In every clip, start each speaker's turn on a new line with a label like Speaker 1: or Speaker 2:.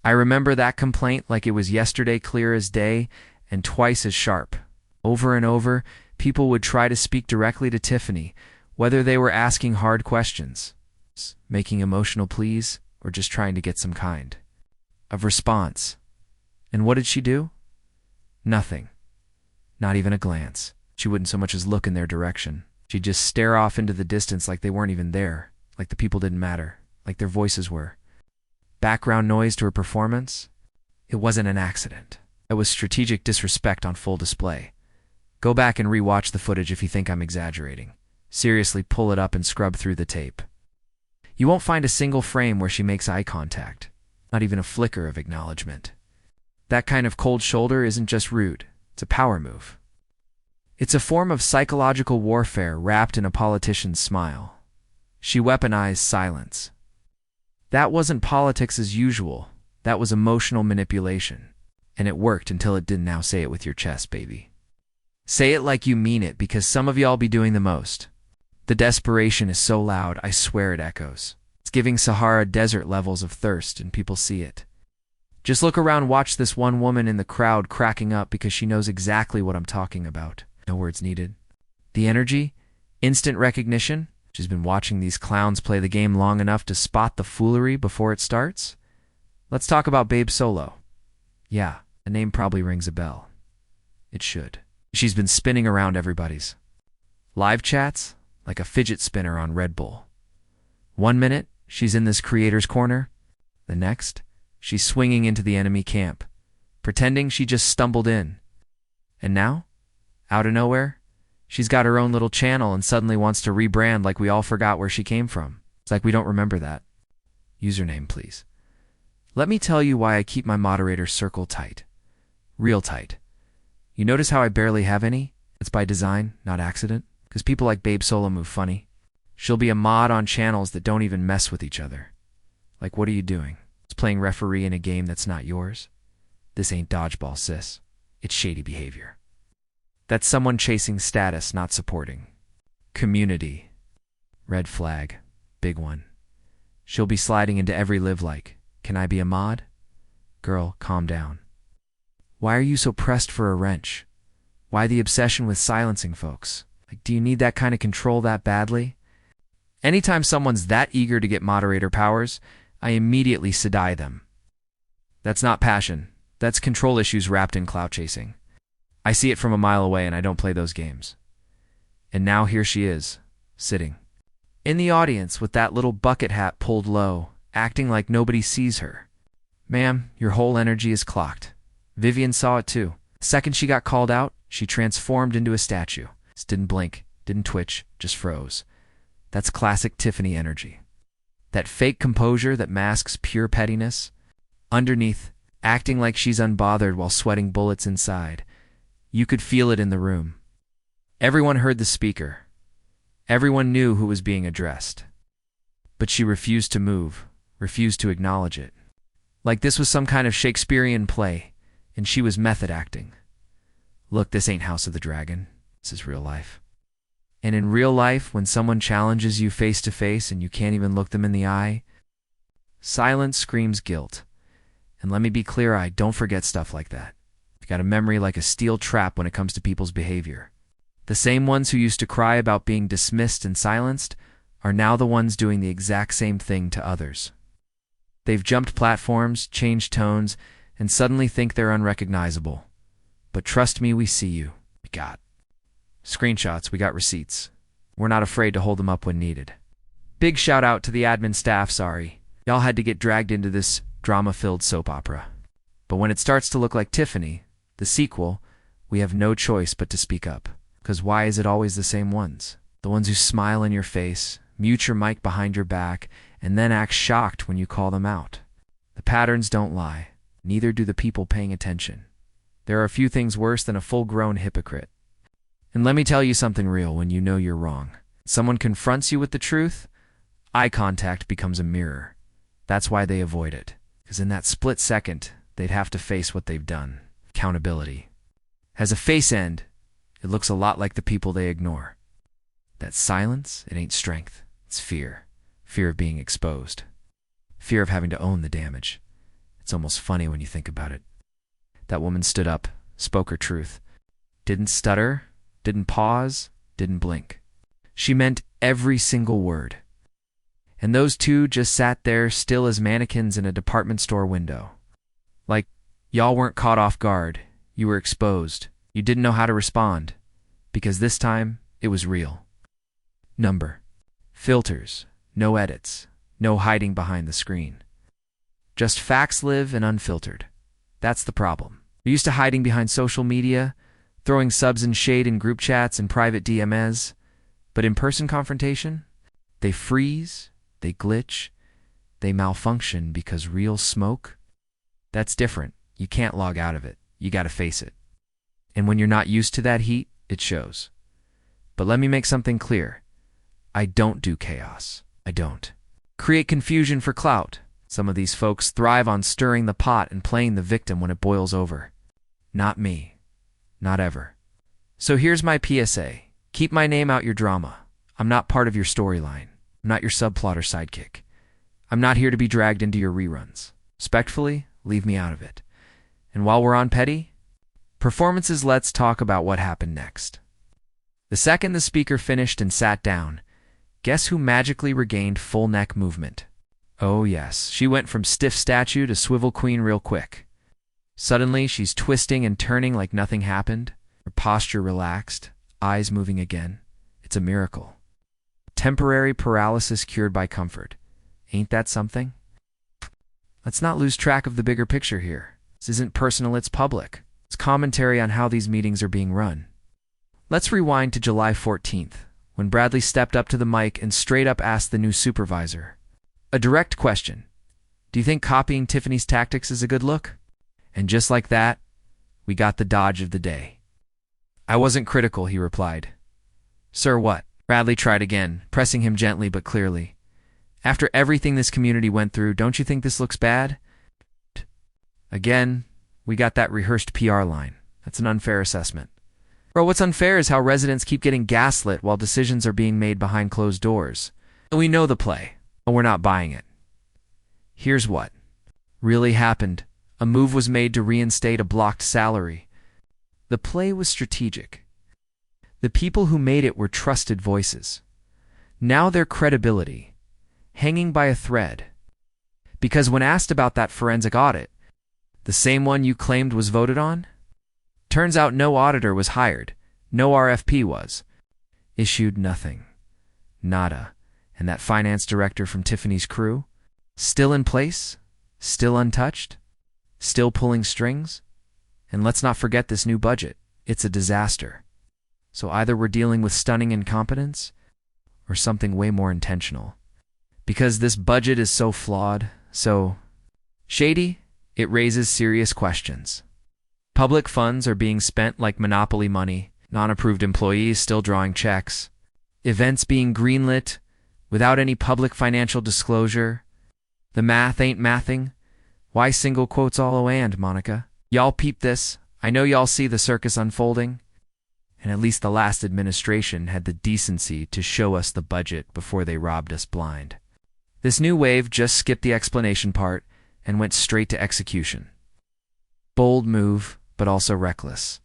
Speaker 1: I remember that complaint like it was yesterday, clear as day, and twice as sharp. Over and over, people would try to speak directly to Tiffany, whether they were asking hard questions, making emotional pleas, or just trying to get some kind of response. And what did she do? Nothing. Not even a glance. She wouldn't so much as look in their direction. She'd just stare off into the distance like they weren't even there, like the people didn't matter, like their voices were. Background noise to her performance? It wasn't an accident. It was strategic disrespect on full display. Go back and rewatch the footage if you think I'm exaggerating. Seriously, pull it up and scrub through the tape. You won't find a single frame where she makes eye contact, not even a flicker of acknowledgement. That kind of cold shoulder isn't just rude, it's a power move. It's a form of psychological warfare wrapped in a politician's smile. She weaponized silence. That wasn't politics as usual, that was emotional manipulation. And it worked until it didn't. Now say it with your chest, baby. Say it like you mean it, because some of y'all be doing the most. The desperation is so loud, I swear it echoes. It's giving Sahara Desert levels of thirst, and people see it. Just look around, watch this one woman in the crowd cracking up because she knows exactly what I'm talking about. No words needed. The energy, instant recognition. She's been watching these clowns play the game long enough to spot the foolery before it starts. Let's talk about Babe Solo. Yeah, the name probably rings a bell. It should. She's been spinning around everybody's live chats like a fidget spinner on Red Bull. 1 minute, she's in this creator's corner. The next, she's swinging into the enemy camp, pretending she just stumbled in. And now, out of nowhere, she's got her own little channel and suddenly wants to rebrand like we all forgot where she came from. It's like we don't remember that. Username, please. Let me tell you why I keep my moderator circle tight. Real tight. You notice how I barely have any? It's by design, not accident. Because people like Babe Solo move funny. She'll be a mod on channels that don't even mess with each other. Like, what are you doing? It's playing referee in a game that's not yours. This ain't dodgeball, sis. It's shady behavior. That's someone chasing status, not supporting. Community. Red flag. Big one. She'll be sliding into every live like, can I be a mod? Girl, calm down. Why are you so pressed for a wrench? Why the obsession with silencing folks? Like, do you need that kind of control that badly? Anytime someone's that eager to get moderator powers, I immediately sedie them. That's not passion. That's control issues wrapped in clout chasing. I see it from a mile away and I don't play those games. And now here she is, sitting in the audience with that little bucket hat pulled low, acting like nobody sees her. Ma'am, your whole energy is clocked. Vivian saw it too. The second she got called out, she transformed into a statue. Just didn't blink, didn't twitch, just froze. That's classic Tiffany energy. That fake composure that masks pure pettiness. Underneath, acting like she's unbothered while sweating bullets inside. You could feel it in the room. Everyone heard the speaker. Everyone knew who was being addressed. But she refused to move, refused to acknowledge it. Like this was some kind of Shakespearean play, and she was method acting. Look, this ain't House of the Dragon. This is real life. And in real life, when someone challenges you face to face and you can't even look them in the eye, silence screams guilt. And let me be clear-eyed, don't forget stuff like that. You've got a memory like a steel trap when it comes to people's behavior. The same ones who used to cry about being dismissed and silenced are now the ones doing the exact same thing to others. They've jumped platforms, changed tones, and suddenly think they're unrecognizable. But trust me, we see you. We got screenshots, we got receipts. We're not afraid to hold them up when needed. Big shout out to the admin staff, sorry. Y'all had to get dragged into this drama-filled soap opera. But when it starts to look like Tiffany, the sequel, we have no choice but to speak up. Because why is it always the same ones? The ones who smile in your face, mute your mic behind your back, and then act shocked when you call them out. The patterns don't lie. Neither do the people paying attention. There are a few things worse than a full-grown hypocrite. And let me tell you something real when you know you're wrong. Someone confronts you with the truth, eye contact becomes a mirror. That's why they avoid it. Because in that split second, they'd have to face what they've done. Accountability. Has a face end, it looks a lot like the people they ignore. That silence, it ain't strength. It's fear. Fear of being exposed. Fear of having to own the damage. It's almost funny when you think about it. That woman stood up, spoke her truth. Didn't stutter, didn't pause, didn't blink. She meant every single word. And those two just sat there still as mannequins in a department store window. Like, y'all weren't caught off guard. You were exposed. You didn't know how to respond. Because this time, it was real. Number. Filters. No edits. No hiding behind the screen. Just facts live and unfiltered. That's the problem. You're used to hiding behind social media, throwing subs and shade in group chats and private DMs. But in-person confrontation? They freeze, they glitch, they malfunction because real smoke? That's different. You can't log out of it. You gotta face it. And when you're not used to that heat, it shows. But let me make something clear. I don't do chaos. I don't. Create confusion for clout. Some of these folks thrive on stirring the pot and playing the victim when it boils over. Not me. Not ever. So here's my PSA. Keep my name out your drama. I'm not part of your storyline. I'm not your subplot or sidekick. I'm not here to be dragged into your reruns. Respectfully, leave me out of it. And while we're on petty performances, let's talk about what happened next. The second the speaker finished and sat down, guess who magically regained full neck movement? Oh yes, she went from stiff statue to swivel queen real quick. Suddenly, she's twisting and turning like nothing happened, her posture relaxed, eyes moving again. It's a miracle. Temporary paralysis cured by comfort. Ain't that something? Let's not lose track of the bigger picture here. This isn't personal, it's public. It's commentary on how these meetings are being run. Let's rewind to July 14th, when Bradley stepped up to the mic and straight up asked the new supervisor. A direct question. Do you think copying Tiffany's tactics is a good look? And just like that, we got the dodge of the day. I wasn't critical, he replied. Sir, what? Bradley tried again, pressing him gently but clearly. After everything this community went through, don't you think this looks bad? Again, we got that rehearsed PR line. That's an unfair assessment. Bro, what's unfair is how residents keep getting gaslit while decisions are being made behind closed doors. We know the play, but we're not buying it. Here's what really happened. A move was made to reinstate a blocked salary. The play was strategic. The people who made it were trusted voices. Now their credibility, hanging by a thread. Because when asked about that forensic audit, the same one you claimed was voted on, turns out no auditor was hired, no RFP was. Issued nothing. Nada. And that finance director from Tiffany's crew? Still in place? Still untouched? Still pulling strings? And let's not forget this new budget. It's a disaster. So either we're dealing with stunning incompetence or something way more intentional. Because this budget is so flawed, so shady, it raises serious questions. Public funds are being spent like monopoly money, non-approved employees still drawing checks, events being greenlit without any public financial disclosure. The math ain't mathing. Why single quotes all and, Monica? Y'all peep this. I know y'all see the circus unfolding. And at least the last administration had the decency to show us the budget before they robbed us blind. This new wave just skipped the explanation part and went straight to execution. Bold move, but also reckless.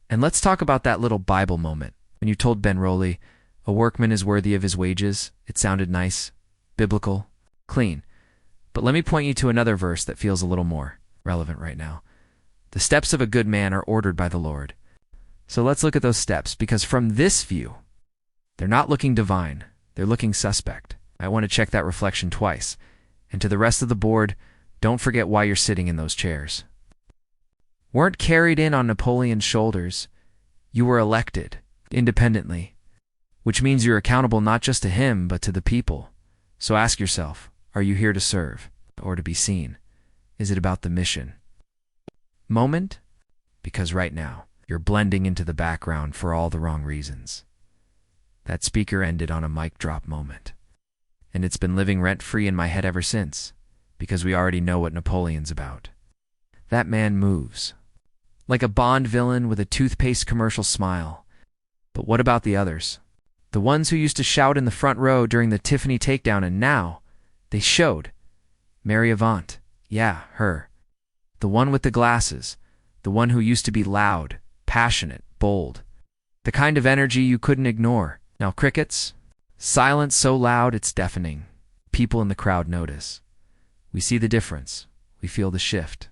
Speaker 1: And let's talk about that little Bible moment when you told Ben Rowley, a workman is worthy of his wages. It sounded nice, biblical, clean. But let me point you to another verse that feels a little more relevant right now. The steps of a good man are ordered by the Lord. So let's look at those steps, because from this view, they're not looking divine, they're looking suspect. I want to check that reflection twice. And to the rest of the board, don't forget why you're sitting in those chairs. Weren't carried in on Napoleon's shoulders. You were elected, independently, which means you're accountable not just to him, but to the people. So ask yourself, are you here to serve or to be seen? Is it about the mission? Moment? Because right now, you're blending into the background for all the wrong reasons. That speaker ended on a mic drop moment. And it's been living rent-free in my head ever since, because we already know what Napoleon's about. That man moves. Like a Bond villain with a toothpaste commercial smile. But what about the others? The ones who used to shout in the front row during the Tiffany takedown, and now they showed. Mary Avant. Yeah, her. The one with the glasses. The one who used to be loud, passionate, bold. The kind of energy you couldn't ignore. Now crickets? Silence so loud it's deafening. People in the crowd notice. We see the difference. We feel the shift.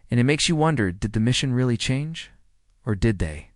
Speaker 1: And it makes you wonder, did the mission really change? Or did they?